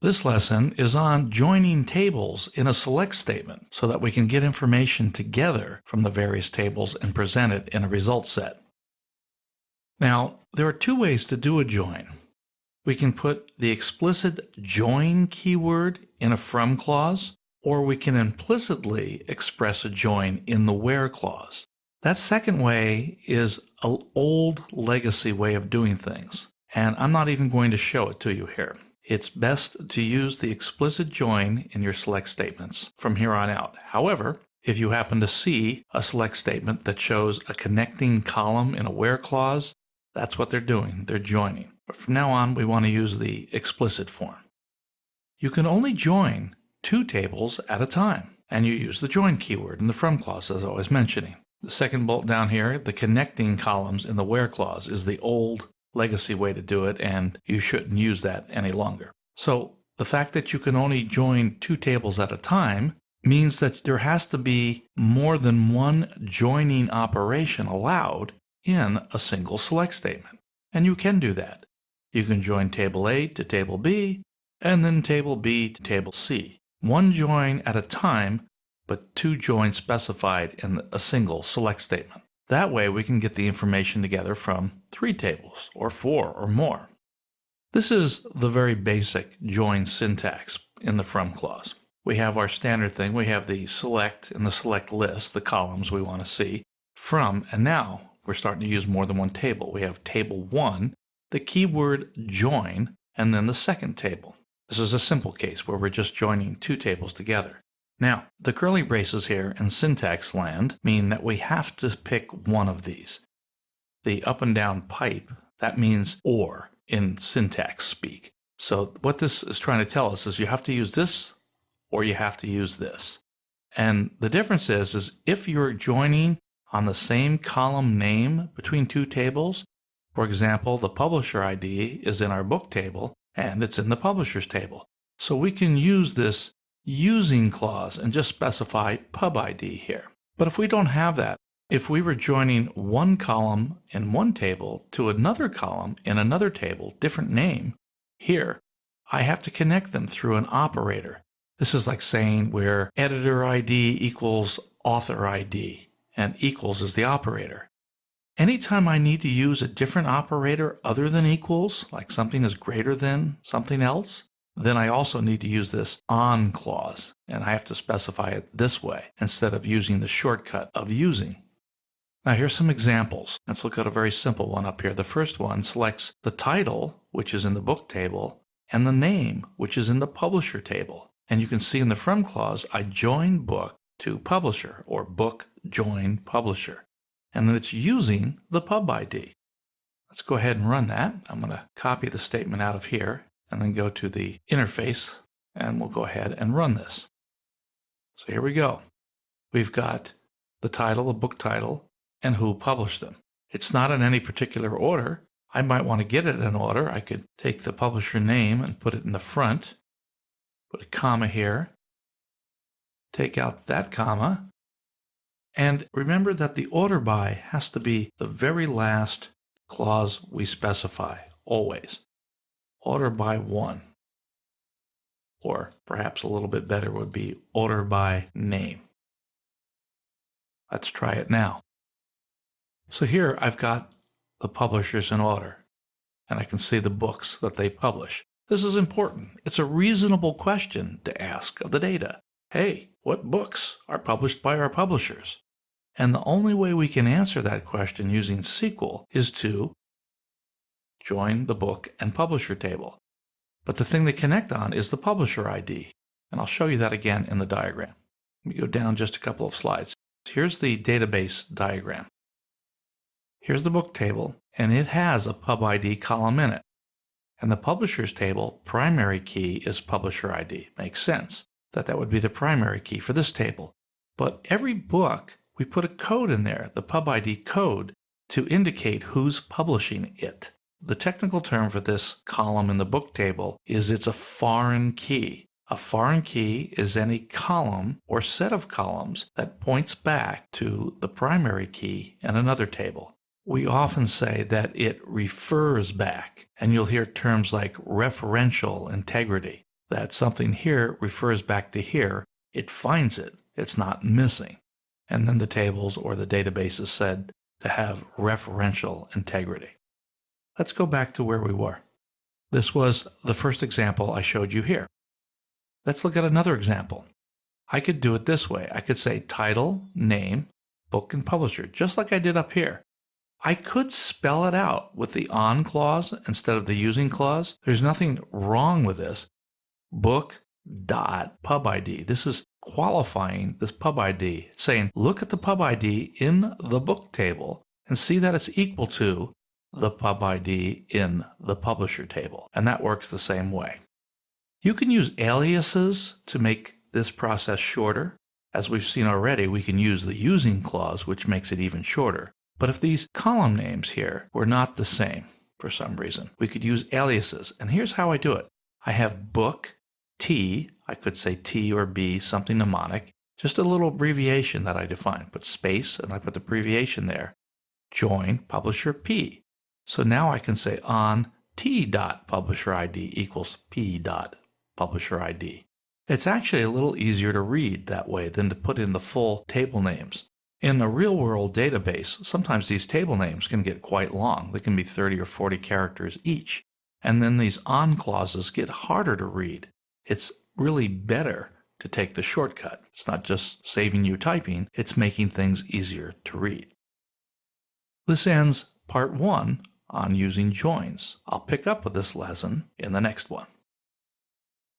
This lesson is on joining tables in a select statement so that we can get information together from the various tables and present it in a result set. Now, there are two ways to do a join. We can put the explicit join keyword in a from clause, or we can implicitly express a join in the where clause. That second way is an old legacy way of doing things, and I'm not even going to show it to you here. It's best to use the explicit join in your select statements from here on out. However, if you happen to see a select statement that shows a connecting column in a where clause, that's what they're doing. They're joining. But from now on, we want to use the explicit form. You can only join two tables at a time, and you use the join keyword in the from clause, as I was mentioning. The second bolt down here, the connecting columns in the where clause, is the old legacy way to do it, and you shouldn't use that any longer. So the fact that you can only join two tables at a time means that there has to be more than one joining operation allowed in a single select statement. And you can do that. You can join table A to table B, and then table B to table C. One join at a time, but two joins specified in a single select statement. That way we can get the information together from 3 tables, or 4 or more. This is the very basic join syntax in the from clause. We have our standard thing. We have the select and the select list, the columns we want to see, from, and now we're starting to use more than one table. We have table 1, the keyword join, and then the second table. This is a simple case where we're just joining 2 tables together. Now, the curly braces here in syntax land mean that we have to pick one of these. The up and down pipe, that means or in syntax speak. So what this is trying to tell us is you have to use this or you have to use this. And the difference is if you're joining on the same column name between 2 tables, for example, the publisher ID is in our book table and it's in the publishers table. So we can use this using clause and just specify pub ID here. But if we don't have that, if we were joining one column in one table to another column in another table, different name, here, I have to connect them through an operator. This is like saying where editor ID equals author ID, and equals is the operator. Anytime I need to use a different operator other than equals, like something is greater than something else, then I also need to use this on clause, and I have to specify it this way instead of using the shortcut of using. Now here's some examples. Let's look at a very simple one up here. The first one selects the title, which is in the book table, and the name, which is in the publisher table. And you can see in the from clause, I join book to publisher, or book join publisher. And then it's using the pub ID. Let's go ahead and run that. I'm going to copy the statement out of here and then go to the interface, and we'll go ahead and run this. So here we go. We've got the title, the book title, and who published them. It's not in any particular order. I might want to get it in order. I could take the publisher name and put it in the front, put a comma here, take out that comma, and remember that the order by has to be the very last clause we specify, always. Order by 1. Or perhaps a little bit better would be order by name. Let's try it now. So here I've got the publishers in order, and I can see the books that they publish. This is important. It's a reasonable question to ask of the data. Hey, what books are published by our publishers? And the only way we can answer that question using Sql is to join the book and publisher table. But the thing they connect on is the publisher ID. And I'll show you that again in the diagram. Let me go down just a couple of slides. Here's the database diagram. Here's the book table, and it has a pub ID column in it. And the publishers table primary key is publisher ID. Makes sense that that would be the primary key for this table. But every book, we put a code in there, the pub ID code, to indicate who's publishing it. The technical term for this column in the book table is it's a foreign key. A foreign key is any column or set of columns that points back to the primary key in another table. We often say that it refers back, and you'll hear terms like referential integrity. that something here refers back to here. It finds it. It's not missing. And then the tables or the database is said to have referential integrity. Let's go back to where we were. This was the first example I showed you here. Let's look at another example. I could do it this way. I could say title, name, book, and publisher, just like I did up here. I could spell it out with the on clause instead of the using clause. There's nothing wrong with this. Book.pubid. This is qualifying this pub ID. It's saying, look at the pub ID in the book table and see that it's equal to the pub ID in the publisher table. And that works the same way. You can use aliases to make this process shorter. As we've seen already, we can use the using clause, which makes it even shorter. But if these column names here were not the same for some reason, we could use aliases. And here's how I do it. I have book T, I could say T or B, something mnemonic, just a little abbreviation that I define. Put space and I put the abbreviation there. Join publisher P. So now I can say on T.publisherID equals P.publisherID. It's actually a little easier to read that way than to put in the full table names. In a real-world database, sometimes these table names can get quite long. They can be 30 or 40 characters each. And then these on clauses get harder to read. It's really better to take the shortcut. It's not just saving you typing, it's making things easier to read. This ends part 1 on using joins. I'll pick up with this lesson in the next one.